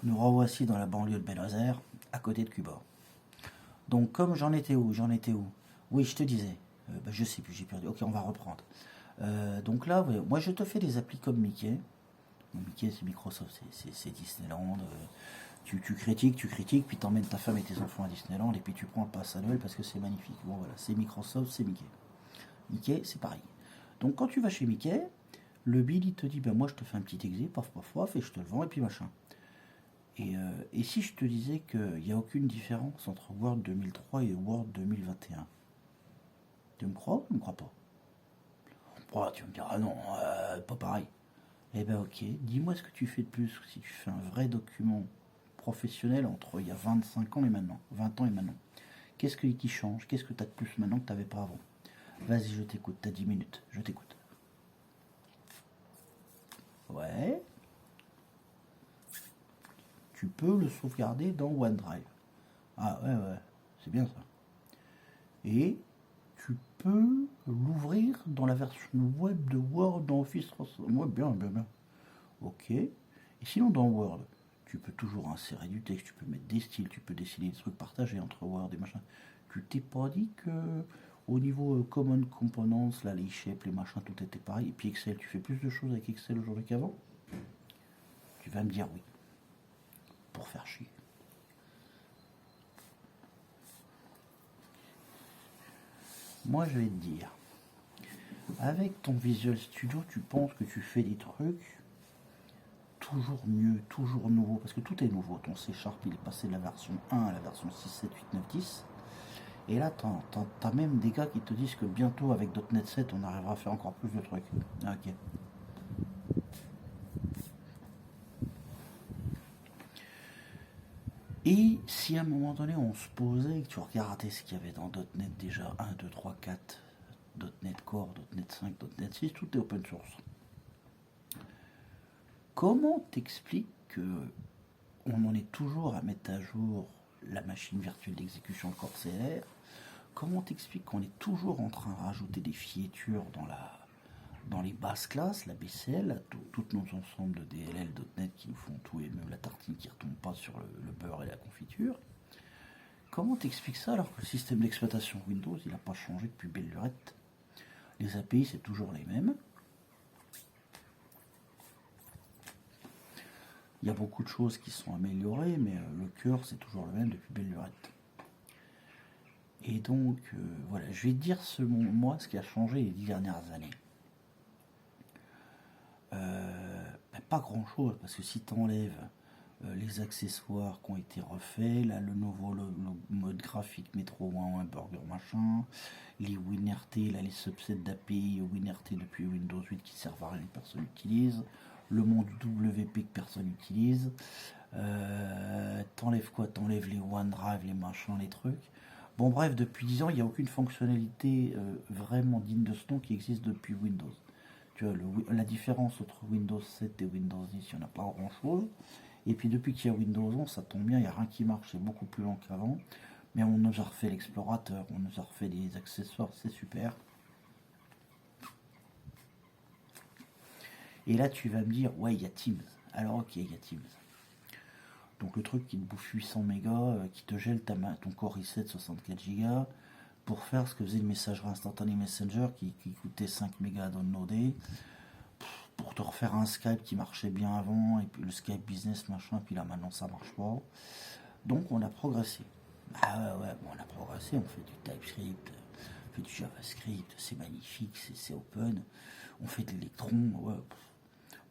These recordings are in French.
Nous revoici dans la banlieue de Buenos Aires, à côté de Cuba. Donc, comme j'en étais où? Oui, je te disais. Je sais plus, j'ai perdu. Ok, on va reprendre. Donc là, ouais, moi je te fais des applis comme Mickey. Bon, Mickey, c'est Microsoft, c'est Disneyland. Tu critiques, puis t'emmènes ta femme et tes enfants à Disneyland, et puis tu prends le pass annuel parce que c'est magnifique. Bon, voilà, c'est Microsoft, c'est Mickey. Mickey, c'est pareil. Donc, quand tu vas chez Mickey, le Bill, il te dit, ben moi je te fais un petit exé, paf, paf, paf, et je te le vends, et puis machin. Et si je te disais qu'il n'y a aucune différence entre Word 2003 et Word 2021, tu me crois ou tu me crois pas? Oh, tu me diras, ah non, pas pareil. Eh ben ok, dis-moi ce que tu fais de plus si tu fais un vrai document professionnel entre il y a 25 ans et maintenant, 20 ans et maintenant. Qu'est-ce qui change? Qu'est-ce que tu as de plus maintenant que tu n'avais pas avant? Vas-y, je t'écoute, t'as 10 minutes, je t'écoute. Ouais, tu peux le sauvegarder dans OneDrive. Ah ouais, ouais, c'est bien ça. Et tu peux l'ouvrir dans la version web de Word dans Office 300. Ouais, bien, bien, bien. Ok. Et sinon, dans Word, tu peux toujours insérer du texte, tu peux mettre des styles, tu peux dessiner des trucs partagés entre Word et machin. Tu t'es pas dit que au niveau Common Components, là, les shapes, les machins, tout était pareil. Et puis Excel, tu fais plus de choses avec Excel aujourd'hui qu'avant? Tu vas me dire oui, pour faire chier. Moi, je vais te dire, avec ton Visual Studio, tu penses que tu fais des trucs toujours mieux, toujours nouveau, parce que tout est nouveau. Ton C Sharp, il est passé de la version 1 à la version 6, 7, 8, 9, 10. Et là, t'as même des gars qui te disent que bientôt, avec .NET 7, on arrivera à faire encore plus de trucs. Ah, ok. Et si à un moment donné, on se posait et que tu regardais ce qu'il y avait dans .NET déjà, 1, 2, 3, 4, .NET Core, .NET 5, .NET 6, tout est open source. Comment t'expliques que on en est toujours à mettre à jour la machine virtuelle d'exécution Corsair? Comment t'expliques qu'on est toujours en train de rajouter des filatures dans les basses classes, la BCL, tous nos ensembles de DLL, .NET qui nous font tout et même la tartine qui ne retombe pas sur le beurre et la confiture? Comment t'expliques ça alors que le système d'exploitation Windows il n'a pas changé depuis belle lurette? Les API c'est toujours les mêmes. Il y a beaucoup de choses qui sont améliorées, mais le cœur c'est toujours le même depuis belle lurette. Et donc, voilà, je vais te dire moi ce qui a changé les 10 dernières années. Pas grand chose, parce que si tu enlèves les accessoires qui ont été refaits, là le nouveau le mode graphique Metro 1.1 Burger machin, les WinRT, là les subsets d'API WinRT depuis Windows 8 qui servent à rien que personne n'utilise, le monde WP que personne n'utilise, t'enlèves quoi? T'enlèves les OneDrive, les machins, les trucs. Bon bref, depuis 10 ans, il n'y a aucune fonctionnalité vraiment digne de ce nom qui existe depuis Windows. Tu vois, la différence entre Windows 7 et Windows 10, il n'y en a pas grand chose. Et puis depuis qu'il y a Windows 11, ça tombe bien, il n'y a rien qui marche, c'est beaucoup plus lent qu'avant. Mais on nous a refait l'explorateur, on nous a refait des accessoires, c'est super. Et là, tu vas me dire, ouais, il y a Teams. Alors ok, il y a Teams. Donc le truc qui te bouffe 800 mégas, qui te gèle ton Core i7 64 Go pour faire ce que faisait le messagerie instantané Messenger qui coûtait 5 mégas à downloader, pour te refaire un Skype qui marchait bien avant, et puis le Skype business machin, puis là maintenant ça marche pas. Donc on a progressé. Ah ouais, bon, on a progressé, on fait du TypeScript, on fait du JavaScript, c'est magnifique, c'est open, on fait de l'électron, ouais.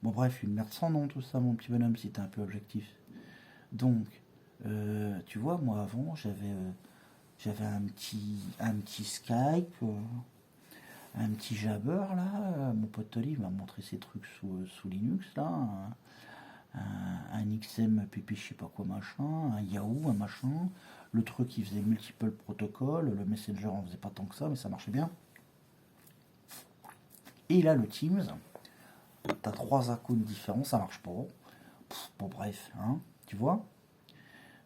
Bon bref, une merde sans nom tout ça mon petit bonhomme si t'es un peu objectif. Donc, tu vois, moi avant j'avais un petit Skype, un petit Jabber là, mon pote Oli m'a montré ses trucs sous Linux là, un XM PP je sais pas quoi machin, un Yahoo, un machin, le truc qui faisait multiple protocoles, le Messenger en faisait pas tant que ça mais ça marchait bien. Et là le Teams, t'as 3 icônes différents, ça marche pas. Bon bref, hein, tu vois.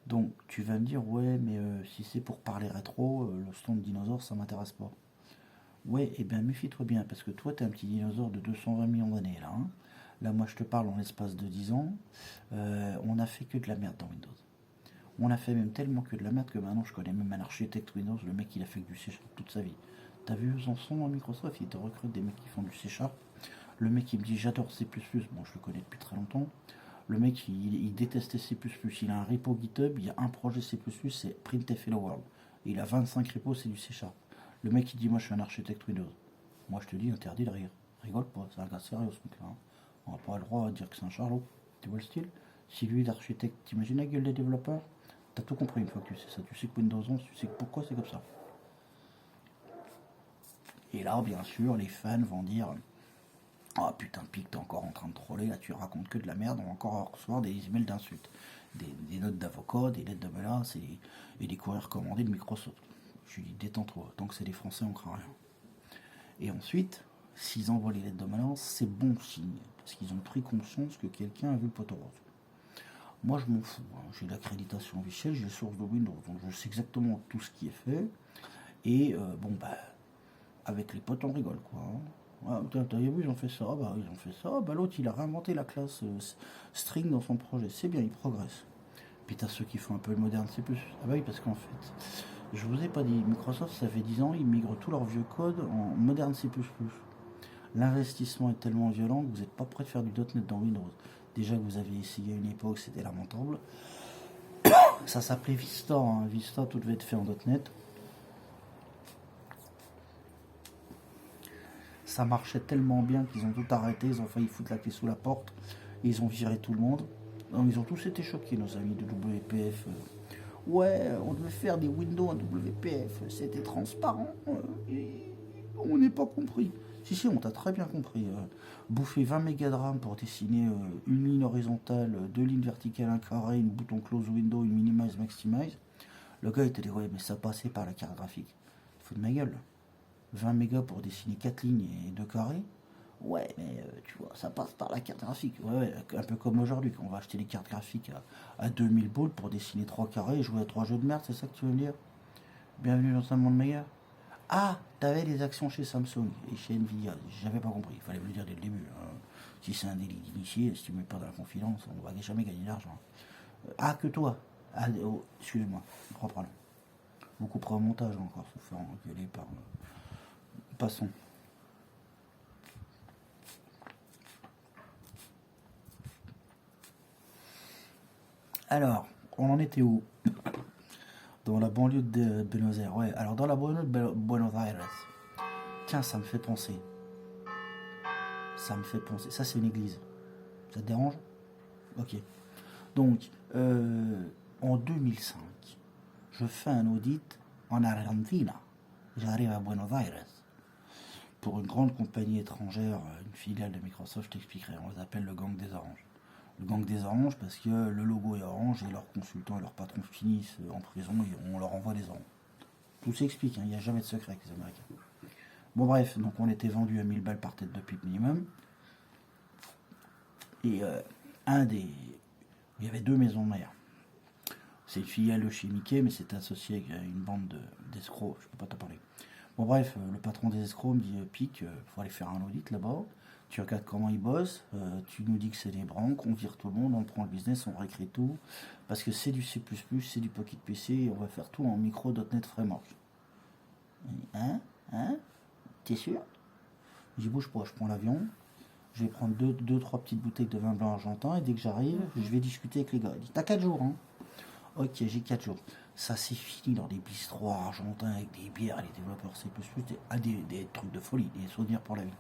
Donc tu vas me dire ouais mais si c'est pour parler rétro, le stand de dinosaure ça m'intéresse pas. Ouais, et bien méfie-toi bien, parce que toi, t'es un petit dinosaure de 220 millions d'années, là. Hein. Là, moi, je te parle en l'espace de 10 ans, on a fait que de la merde dans Windows. On a fait même tellement que de la merde que maintenant, je connais même un architecte Windows, le mec, il a fait que du C# toute sa vie. T'as vu où ils en sont à Microsoft? Ils te recrutent des mecs qui font du C#. Le mec, il me dit, j'adore C++. Bon, je le connais depuis très longtemps. Le mec, il détestait C++. Il a un repo GitHub, il y a un projet C++, c'est printf hello world. Et il a 25 repos, c'est du C#. Le mec, il dit, moi, je suis un architecte Windows. Moi, je te dis, interdit de rire. Rigole pas, c'est un gars sérieux, ce mec-là. Hein. On n'a pas le droit de dire que c'est un charlot. Tu vois le style? Si lui est architecte, t'imagines la gueule des développeurs? T'as tout compris une fois que tu sais ça. Tu sais que Windows 11, tu sais pourquoi c'est comme ça. Et là, bien sûr, les fans vont dire, oh putain, Pic, t'es encore en train de troller, là tu racontes que de la merde, on va encore recevoir des emails d'insultes, des notes d'avocat, des lettres de menaces et des courriers recommandés de Microsoft. Je lui dis, détends-toi, tant que c'est des Français, on craint rien. Et ensuite, s'ils envoient les lettres de menaces, c'est bon signe, parce qu'ils ont pris conscience que quelqu'un a vu le poteau rose. Moi, je m'en fous, hein. J'ai l'accréditation officielle, j'ai les sources de Windows, donc je sais exactement tout ce qui est fait. Et bon, bah, avec les potes, on rigole, quoi. Hein. Ah, t'as vu, ils ont fait ça, bah ils ont fait ça, bah l'autre il a réinventé la classe string dans son projet, c'est bien, il progresse. Puis t'as ceux qui font un peu le moderne C++, ah bah oui, parce qu'en fait, je vous ai pas dit, Microsoft ça fait 10 ans, ils migrent tout leur vieux code en moderne C++. L'investissement est tellement violent que vous n'êtes pas prêt de faire du .NET dans Windows. Déjà que vous avez essayé à une époque, c'était lamentable. Ça s'appelait Vista, hein. Vista tout devait être fait en .NET. Ça marchait tellement bien qu'ils ont tout arrêté, ils ont failli foutre la clé sous la porte, et ils ont viré tout le monde. Donc, ils ont tous été choqués, nos amis de WPF. Ouais, on devait faire des Windows en WPF, c'était transparent, on n'est pas compris. Si, on t'a très bien compris. Bouffer 20 mégas de RAM pour dessiner une ligne horizontale, deux lignes verticales, un carré, une bouton close window, une minimize, maximize. Le gars il te dit, ouais, mais ça passait par la carte graphique. Faut de ma gueule. 20 mégas pour dessiner 4 lignes et 2 carrés. Ouais, mais tu vois, ça passe par la carte graphique. Ouais, un peu comme aujourd'hui, quand on va acheter les cartes graphiques à 2000 boules pour dessiner 3 carrés et jouer à 3 jeux de merde, c'est ça que tu veux me dire? Bienvenue dans un monde meilleur. Ah, t'avais des actions chez Samsung et chez Nvidia. J'avais pas compris, il fallait me le dire dès le début. Hein. Si c'est un délit d'initié, si tu mets pas dans la confidence, on va jamais gagner d'argent. Ah, que toi. Ah, oh, excusez-moi, reprends-le. Vous couperez au montage encore, se faire engueuler par... Passons. Alors, on en était où? Dans la banlieue de Buenos Aires. Ouais, alors dans la banlieue de Buenos Aires. Tiens, ça me fait penser. Ça me fait penser. Ça, c'est une église. Ça te dérange? Ok. Donc, en 2005, je fais un audit en Argentina. J'arrive à Buenos Aires. Pour une grande compagnie étrangère, une filiale de Microsoft, je t'expliquerai. On les appelle le gang des oranges. Le gang des oranges parce que le logo est orange et leurs consultants et leurs patrons finissent en prison et on leur envoie des oranges. Tout s'explique, hein, il n'y a jamais de secret avec les Américains. Bon bref, donc on était vendu à 1000 balles par tête de pipe minimum. Et il y avait deux maisons mères. C'est une filiale de chez Mickey, mais c'est associé avec une bande d'escrocs, je peux pas t'en parler. Bon bref, le patron des escrocs me dit, Pic, faut aller faire un audit là-bas. Tu regardes comment ils bossent, tu nous dis que c'est des branques, on vire tout le monde, on prend le business, on réécrit tout, parce que c'est du C++, c'est du Pocket PC, et on va faire tout en micro.NET Framework. Hein? T'es sûr? J'y bouge pas, je prends l'avion, je vais prendre deux, trois petites bouteilles de vin blanc argentin, et dès que j'arrive, je vais discuter avec les gars. Il dit, t'as 4 jours, hein? Ok, j'ai 4 jours. Ça c'est fini dans des bistrots argentins avec des bières, les développeurs C++, des trucs de folie, des souvenirs pour la vie.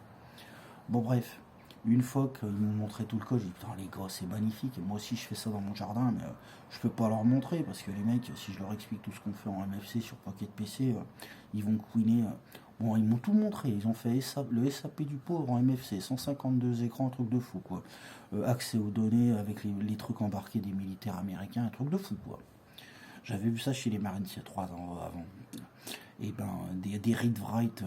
Bon bref, une fois qu'ils m'ont montré tout le code, j'ai dit putain les gars c'est magnifique, et moi aussi je fais ça dans mon jardin, mais je peux pas leur montrer, parce que les mecs, si je leur explique tout ce qu'on fait en MFC sur Pocket PC, ils vont couiner. Bon, ils m'ont tout montré, ils ont fait le SAP du pauvre en MFC, 152 écrans, un truc de fou quoi. Accès aux données avec les trucs embarqués des militaires américains, un truc de fou quoi. J'avais vu ça chez les Marines il y a 3 ans avant. Et ben, des read-write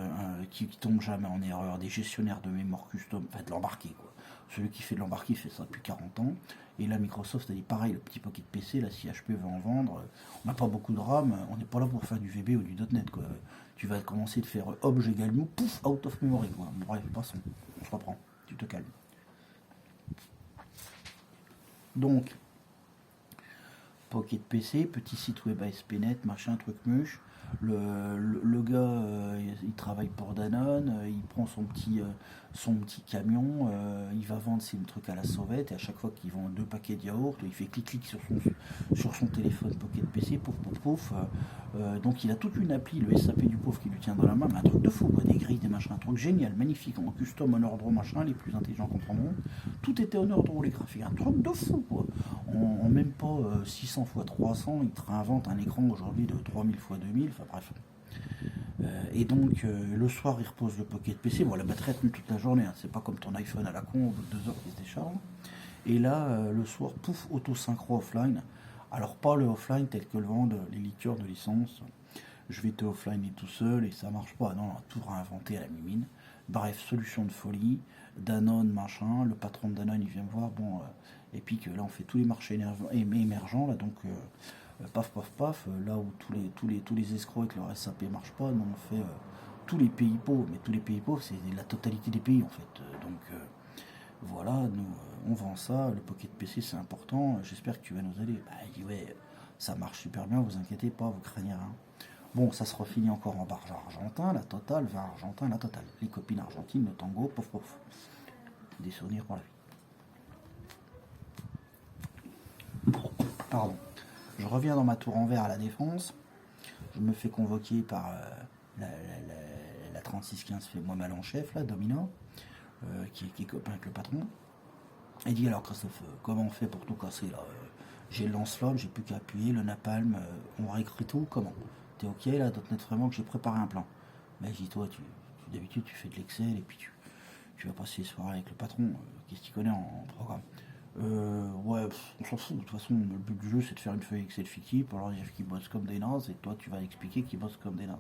qui tombent jamais en erreur, des gestionnaires de mémoire custom, enfin de l'embarqué quoi. Celui qui fait de l'embarqué fait ça depuis 40 ans. Et là, Microsoft a dit pareil, le petit Pocket PC, là, si HP veut en vendre, on n'a pas beaucoup de RAM, on n'est pas là pour faire du VB ou du .NET quoi. Tu vas commencer de faire obj égale new, pouf, out of memory quoi. Bref, passons, je reprends, tu te calmes. Donc, Pocket PC, petit site web ASP.NET, machin, truc muche. Le gars, il travaille pour Danone, il prend son petit camion, il va vendre ses trucs à la sauvette, et à chaque fois qu'il vend 2 paquets de yaourt, il fait clic-clic sur son téléphone Pocket PC, pouf pouf pouf. Donc il a toute une appli, le SAP du pauvre qui lui tient dans la main, mais un truc de fou, quoi, des grilles, des machins, un truc génial, magnifique, en custom, en ordre machin, les plus intelligents comprendront. Tout était en ordre les graphiques, un truc de fou, quoi. En même pas 600 x 300, il te réinvente un écran aujourd'hui de 3000 x 2000, enfin bref. Et donc le soir il repose le Pocket PC, bon la batterie a tenu toute la journée, hein. C'est pas comme ton iPhone à la con au bout de 2 heures qui se décharge. Et là le soir, pouf, auto-synchro offline. Alors pas le offline tel que le vendent les liqueurs de licence. Je vais te offline et tout seul et ça marche pas, non, on a tout réinventé à la mimine. Bref, solution de folie, Danone, machin, le patron de Danone il vient me voir, bon, et puis que là on fait tous les marchés émergents, là donc paf paf paf, là où tous les escrocs avec leur SAP marche pas, nous on fait tous les pays pauvres, mais tous les pays pauvres c'est la totalité des pays en fait. Donc voilà, nous on vend ça, le Pocket PC c'est important, j'espère que tu vas nous aider. Bah il dit ouais, ça marche super bien, vous inquiétez pas, vous craignez rien. Bon, ça se refinit encore en bar argentin, la totale, vin argentin, la totale. Les copines argentines, le tango, pof pof. Des souvenirs pour la vie. Pardon. Je reviens dans ma tour en verre à la Défense. Je me fais convoquer par la 3615 fait moi mal en chef, là, Domino, qui est copain avec le patron. Il dit alors Christophe, comment on fait pour tout casser là j'ai le lance-flamme, j'ai plus qu'à appuyer, le napalm, on réécrit tout, comment t'es ok là, .NET vraiment que j'ai préparé un plan. Mais je dis toi, d'habitude tu fais de l'Excel et puis tu vas passer les soirées avec le patron, qu'est-ce qu'il connaît en programme. Ouais, on s'en fout, de toute façon le but du jeu c'est de faire une feuille Excel fictive pour leur dire qu'ils bossent comme des nazes et toi tu vas expliquer qu'ils bossent comme des nazes.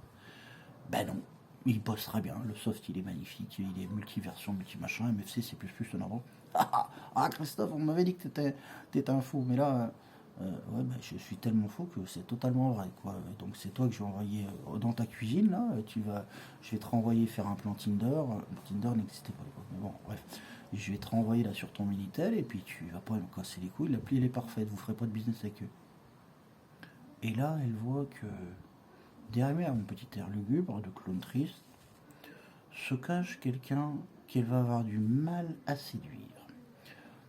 Ben non, il bosse très bien, le soft il est magnifique, il est multi-version, multi-machin, MFC, C++, en avant. Ah Christophe, on m'avait dit que t'étais un fou, mais là, ouais, bah, je suis tellement fou que c'est totalement vrai, quoi. Donc c'est toi que je vais envoyer dans ta cuisine, là, je vais te renvoyer faire un plan Tinder. Tinder n'existait pas à l'époque, mais bon, bref. Je vais te renvoyer là sur ton Minitel, et puis tu vas pas me casser les couilles, l'appli elle est parfaite, vous ferez pas de business avec eux. Et là, elle voit que derrière mon petit air lugubre de clown triste, se cache quelqu'un qu'elle va avoir du mal à séduire.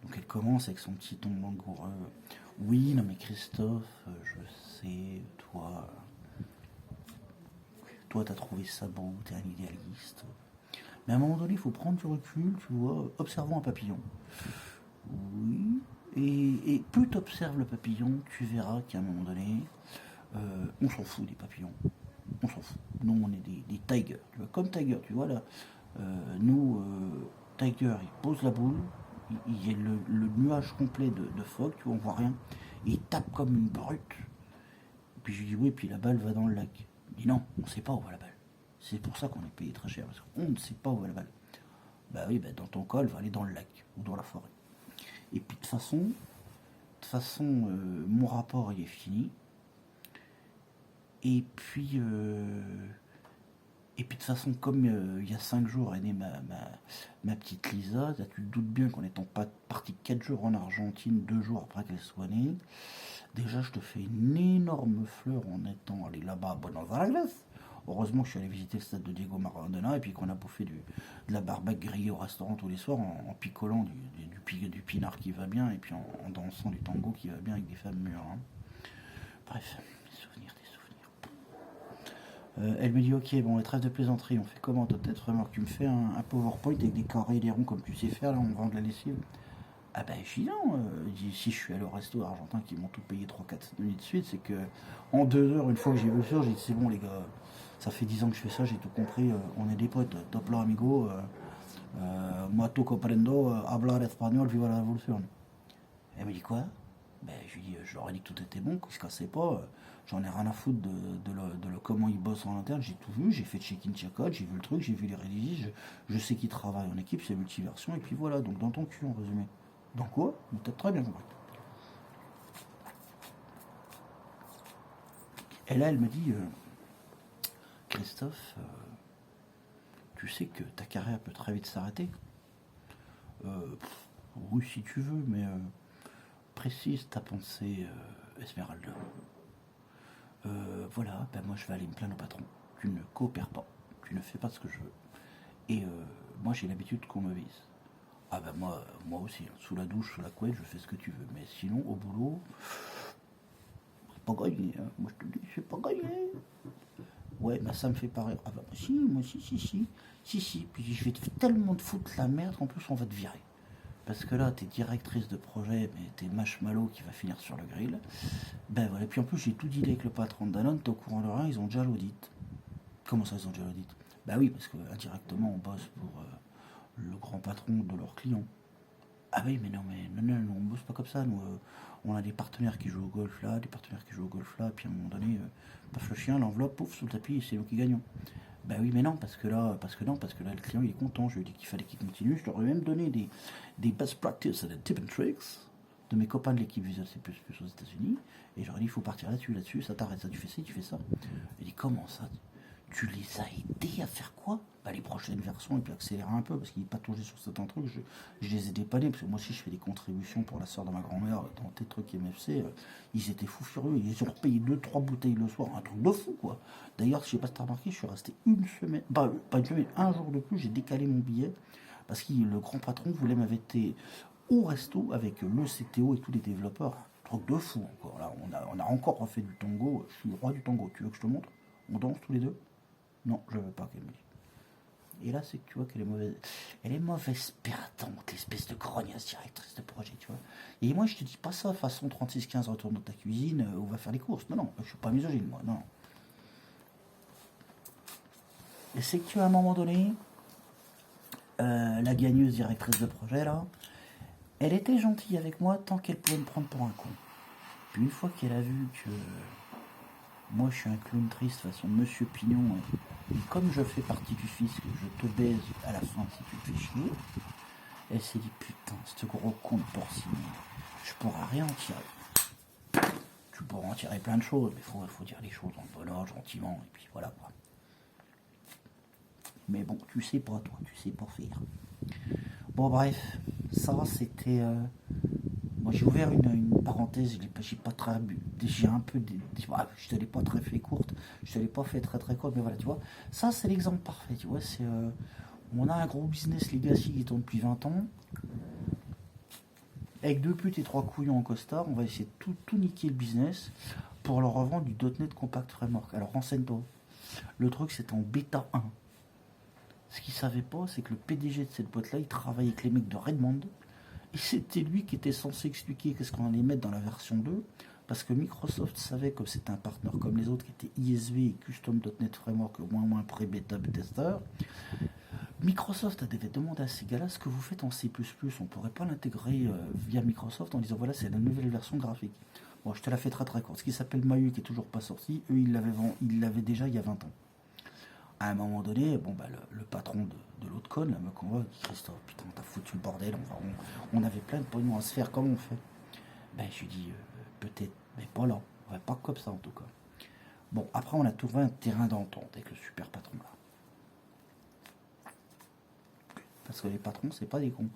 Donc elle commence avec son petit ton langoureux. Oui, non mais Christophe, je sais, toi t'as trouvé ça beau, t'es un idéaliste. Mais à un moment donné, il faut prendre du recul, tu vois, observons un papillon. Oui, et plus t'observes le papillon, tu verras qu'à un moment donné, on s'en fout des papillons. On s'en fout. Nous, on est des tigers. Tu vois, comme Tiger, tu vois là. Nous, Tiger, il pose la boule. Il y a le nuage complet de fog, tu vois, on voit rien. Et il tape comme une brute. Et puis je lui dis oui, puis la balle va dans le lac. Il dit non, on ne sait pas où va la balle. C'est pour ça qu'on est payé très cher, parce qu'on ne sait pas où va la balle. Bah oui, bah dans ton cas, elle va aller dans le lac ou dans la forêt. Et puis de toute façon, mon rapport il est fini. Et puis de toute façon, comme il y a 5 jours est née ma petite Lisa, tu te doutes bien qu'en étant parti 4 jours en Argentine, 2 jours après qu'elle soit née, déjà je te fais une énorme fleur en étant allé là-bas à Buenos Aires. Heureusement que je suis allé visiter le stade de Diego Maradona et puis qu'on a bouffé de la barbaque grillée au restaurant tous les soirs en picolant du pinard qui va bien et puis en dansant du tango qui va bien avec des femmes mûres. Hein. Bref, des souvenirs. Elle me dit ok, bon, trêve de plaisanterie, on fait comment? Toi, peut-être vraiment que tu me fais un PowerPoint avec des carrés et des ronds comme tu sais faire, là, on vend de la lessive. Ah ben, je dis non, si je suis allé au resto argentin qui m'ont tout payé 3-4 nuits de suite, c'est que en 2 heures, une fois que j'ai vu ça, j'ai dit c'est bon les gars, ça fait 10 ans que je fais ça, j'ai tout compris, on est des potes, top là amigo, moi tout comprendo, hablar espagnol, viva la révolution. Elle me dit quoi? Ben, je lui dis, je leur ai dit que tout était bon, qu'ils se cassaient pas. J'en ai rien à foutre comment ils bossent en interne. J'ai tout vu, j'ai fait check-in, check-out, j'ai vu le truc, j'ai vu les rédiges, je sais qu'ils travaillent en équipe, c'est multiversion, et puis voilà, donc dans ton cul en résumé. Dans quoi? T'as très bien compris. Et là, elle me dit, Christophe, tu sais que ta carrière peut très vite s'arrêter. Oui, si tu veux, mais précise ta pensée, Esmeralda. Voilà, ben moi je vais aller me plaindre au patron. Tu ne coopères pas, tu ne fais pas ce que je veux. Et moi j'ai l'habitude qu'on me vise. Ah ben moi aussi, hein. Sous la douche, sous la couette, je fais ce que tu veux. Mais sinon, au boulot, c'est pas gagné. Hein. Moi je te dis, c'est pas gagné. Ouais, bah ça me fait pas rire. Ah bah si, moi si. Puis je vais tellement te foutre la merde qu'en plus on va te virer. Parce que là, t'es directrice de projet, mais t'es marshmallow qui va finir sur le grill. Ben voilà, puis en plus j'ai tout dealé avec le patron de Danone, t'es au courant de rien, ils ont déjà l'audit. Comment ça ils ont déjà l'audit? Bah oui, parce que indirectement on bosse pour le grand patron de leurs clients. Ah oui, mais non, on bosse pas comme ça, nous. On a des partenaires qui jouent au golf là, des partenaires qui jouent au golf là, puis à un moment donné, paf le chien, l'enveloppe, pouf, sous le tapis, et c'est nous qui gagnons. Bah oui, mais non, parce que là, le client il est content. Je lui ai dit qu'il fallait qu'il continue. Je leur ai même donné des best practices et des tips and tricks de mes copains de l'équipe Visual C++ aux États-Unis. Et j'aurais dit, il faut partir là-dessus, ça t'arrête, ça, tu fais ci, tu fais ça. Il dit, comment ça? Tu les as aidés à faire quoi? Bah, les prochaines versions, et puis accélérer un peu, parce qu'il pataugeait sur certains trucs, je les ai dépannés, parce que moi aussi je fais des contributions pour la soeur de ma grand-mère dans des trucs MFC, ils étaient fous furieux, ils ont repayé 2-3 bouteilles le soir, un truc de fou quoi. D'ailleurs, je sais pas si t'as remarqué, je suis resté une semaine, pas une semaine, un jour de plus, j'ai décalé mon billet, parce que le grand patron voulait m'inviter au resto avec le CTO et tous les développeurs, un truc de fou encore, là, on a encore refait du tango, je suis le roi du tango, tu veux que je te montre? On danse tous les deux? Non, je veux pas qu'elle me dise. Et là, c'est que tu vois qu'elle est mauvaise. Elle est mauvaise perdante, l'espèce de grognasse directrice de projet, tu vois. Et moi, je te dis pas ça façon 36-15, retourne dans ta cuisine, on va faire les courses. Non, je suis pas misogyne, moi, non. Et c'est que tu, à un moment donné, la gagneuse directrice de projet, là, elle était gentille avec moi tant qu'elle pouvait me prendre pour un con. Puis une fois qu'elle a vu que moi, je suis un clown triste façon Monsieur Pignon. Et comme je fais partie du fisc, je te baise à la fin si tu te fais chier. Elle s'est dit, putain, ce gros con de porcine, je pourrais rien en tirer. Tu pourras en tirer plein de choses, mais il faut dire les choses dans le bon ordre, gentiment, et puis voilà quoi. Mais bon, tu sais pas toi, tu sais pas faire. Bon bref, ça c'était... Moi j'ai ouvert une parenthèse, j'ai un peu, je te l'ai pas très fait courte, je te l'ai pas fait très courte, mais voilà, tu vois, ça c'est l'exemple parfait, tu vois, c'est, on a un gros business legacy qui tourne depuis 20 ans, avec 2 putes et 3 couillons en costard, on va essayer de tout niquer le business pour leur revendre du .NET Compact Framework. Alors renseigne-toi, le truc c'est en bêta 1. Ce qu'ils savaient pas, c'est que le PDG de cette boîte-là, il travaillait avec les mecs de Redmond. Et c'était lui qui était censé expliquer qu'est-ce qu'on allait mettre dans la version 2, parce que Microsoft savait, comme c'était un partenaire comme les autres, qui était ISV et Custom.NET Framework, au moins pré-bêta tester, Microsoft avait demandé à ces gars-là ce que vous faites en C++, on pourrait pas l'intégrer via Microsoft en disant voilà, c'est la nouvelle version graphique. Bon, je te la fais très courte. Ce qui s'appelle Mahu, qui est toujours pas sorti, eux, ils l'avaient déjà il y a 20 ans. À un moment donné, bon bah le patron de l'autre conne là, me convoque, Christophe, putain, t'as foutu le bordel, on avait plein de pognon à se faire, comment on fait? Ben je lui dis, peut-être, mais pas là, ouais, pas comme ça en tout cas. Bon, après on a trouvé un terrain d'entente avec le super patron là. Parce que les patrons, c'est pas des cons.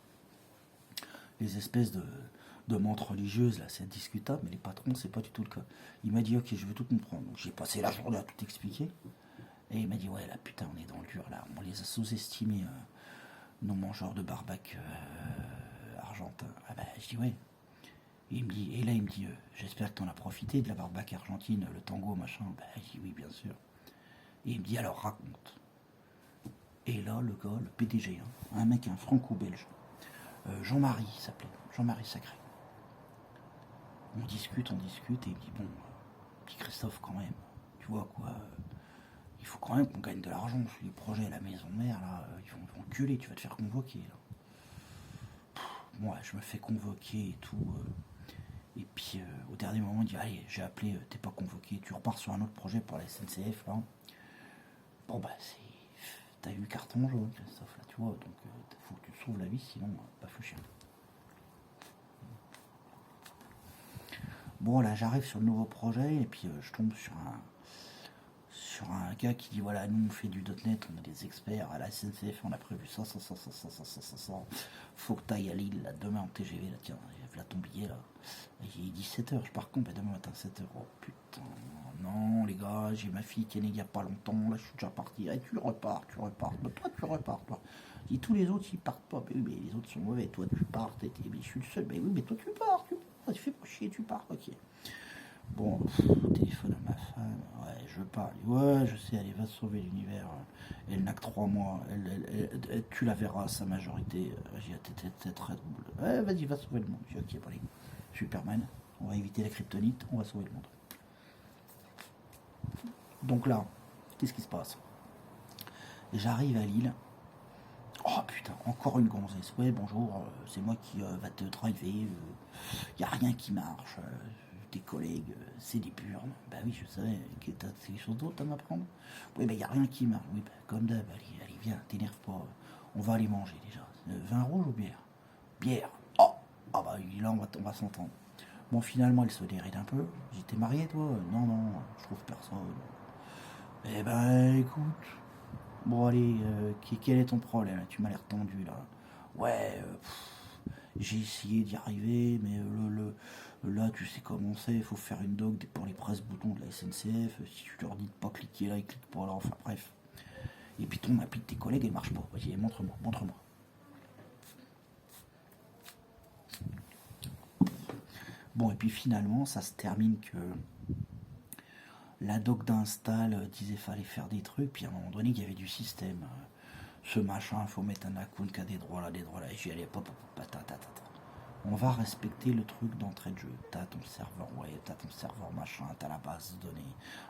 Les espèces de montres religieuses, là, c'est discutable, mais les patrons, c'est pas du tout le cas. Il m'a dit, ok, je vais tout comprendre. Donc j'ai passé la journée à tout expliquer. Et il m'a dit, ouais, là, putain, on est dans le dur, là. On les a sous-estimés, nos mangeurs de barbac argentin. Ah bah, je dis, ouais. Et là, il me dit, j'espère que t'en as profité de la barbac argentine, le tango, machin. Bah, je dis, oui, bien sûr. Et il me dit, alors, raconte. Et là, le gars, le PDG, hein, un mec, un franco-belge, Jean-Marie, il s'appelait, Jean-Marie Sacré. On discute, et il me dit, bon, petit Christophe, quand même, tu vois, quoi... il faut quand même qu'on gagne de l'argent sur les projets à la maison mère, là, ils vont gueuler, tu vas te faire convoquer, là. Moi, je me fais convoquer et tout, et puis, au dernier moment, il dit, allez, j'ai appelé, t'es pas convoqué, tu repars sur un autre projet pour la SNCF, là. Bon, bah, t'as eu carton jaune, Christophe, là, tu vois, donc, faut que tu te sauves la vie, sinon, pas fou chien. Bon, là, j'arrive sur le nouveau projet, et puis, je tombe sur un gars qui dit voilà, nous on fait du .NET, on a des experts à la SNCF, on a prévu ça, faut que t'ailles à Lille là, demain en TGV là, tiens, voilà ton billet là. J'ai 17h, je pars quand? Demain matin 7h. Oh putain, non les gars, j'ai ma fille qui est née il y a pas longtemps, là je suis déjà parti. Eh, tu repars. Mais toi tu repars, toi. Et tous les autres ils partent pas. Mais oui, mais les autres sont mauvais, toi tu pars, mais je suis le seul. Mais oui, mais toi tu pars. Tu fais pas chier, tu pars, ok. Bon, téléphone à ma femme, ouais, je parle. Ouais, je sais, elle va sauver l'univers. Elle n'a que 3 mois. Tu la verras, sa majorité. J'ai tête Red Bull. Ouais, vas-y, va sauver le monde. J'ai ok, bon, allez. Superman, on va éviter la kryptonite, on va sauver le monde. Donc là, qu'est-ce qui se passe? J'arrive à Lille. Oh putain, encore une gonzesse. Ouais, bonjour, c'est moi qui va te driver. Y a rien qui marche. Tes collègues, c'est des burnes. Bah oui, je savais. T'as quelque chose d'autre à m'apprendre? Oui, bah y a rien qui marche. Oui, bah comme d'hab, allez, viens, t'énerve pas. On va aller manger déjà. Vin rouge ou bière? Bière. Oh, ah bah là, on va s'entendre. Bon, finalement, elle se déride un peu. J'étais marié, toi? Non, non, je trouve personne. Eh ben, écoute. Bon, allez, quel est ton problème? Tu m'as l'air tendu, là. Ouais, j'ai essayé d'y arriver, mais là, tu sais comment c'est. Il faut faire une doc pour les presse-boutons de la SNCF. Si tu leur dis de pas cliquer là, ils cliquent pas là. Enfin, bref. Et puis ton appli de tes collègues, elle marche pas. Vas-y, montre-moi. Bon, et puis finalement, ça se termine que la doc d'install disait fallait faire des trucs, puis à un moment donné, il y avait du système. Ce machin, faut mettre un account qui a des droits là. J'y allais, on va respecter le truc d'entrée de jeu. T'as ton serveur web, t'as ton serveur machin, t'as la base de données.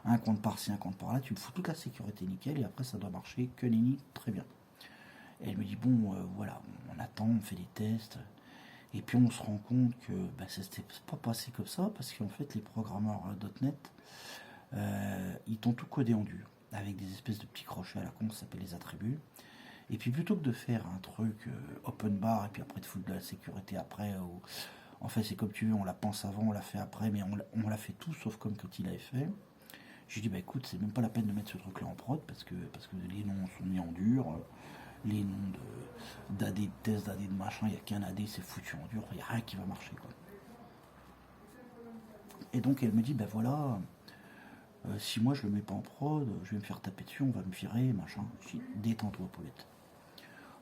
Un compte par-ci, un compte par-là, tu me fous toute la sécurité nickel, et après ça doit marcher, que nenni, très bien. Et elle me dit, bon, voilà, on attend, on fait des tests. Et puis on se rend compte que c'est pas passé comme ça, parce qu'en fait les programmeurs .NET, ils t'ont tout codé en dur, avec des espèces de petits crochets à la con, ça s'appelle les attributs. Et puis plutôt que de faire un truc open bar, et puis après de foutre de la sécurité après, en fait c'est comme tu veux, on la pense avant, on la fait après, mais on l'a fait tout sauf comme quand il avait fait. J'ai dit, bah écoute, c'est même pas la peine de mettre ce truc là en prod, parce que les noms sont mis en dur, les noms d'AD, de test, d'AD, de machin, il n'y a qu'un AD, c'est foutu en dur, il n'y a rien qui va marcher, quoi. Et donc elle me dit, ben voilà, si moi je le mets pas en prod, je vais me faire taper dessus, on va me virer, machin. Je dis, détends-toi, Paulette.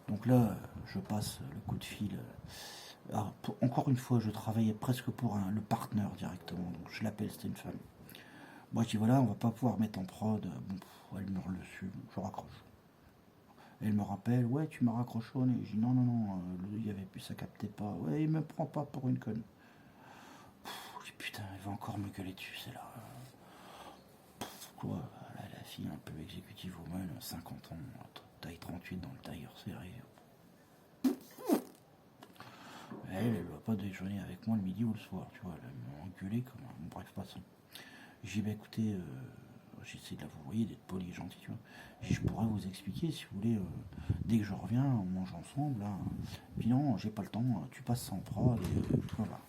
Donc là, je passe le coup de fil. Alors, encore une fois, je travaillais presque pour le partenaire directement, donc je l'appelle, c'était une femme. Moi je dis, voilà, on va pas pouvoir mettre en prod. Bon, elle me hurle dessus, je raccroche. Elle me rappelle, ouais, tu m'as raccrochonné. Je dis, non, il y avait plus, ça captait pas. Ouais, il me prend pas pour une conne. Je dis, putain, elle va encore me gueuler dessus, c'est là. Quoi, la fille un peu exécutive woman, 50 ans, taille 38 dans le tailleur serré. Elle va pas déjeuner avec moi le midi ou le soir, tu vois, elle m'a engueulé comme un... Bref, pas ça. J'ai dit, bah écoutez, j'essaie de la vous voyez, d'être poli et gentil, tu vois. Je pourrais vous expliquer, si vous voulez, dès que je reviens, on mange ensemble, là. Puis non, j'ai pas le temps, tu passes sans prod, et voilà.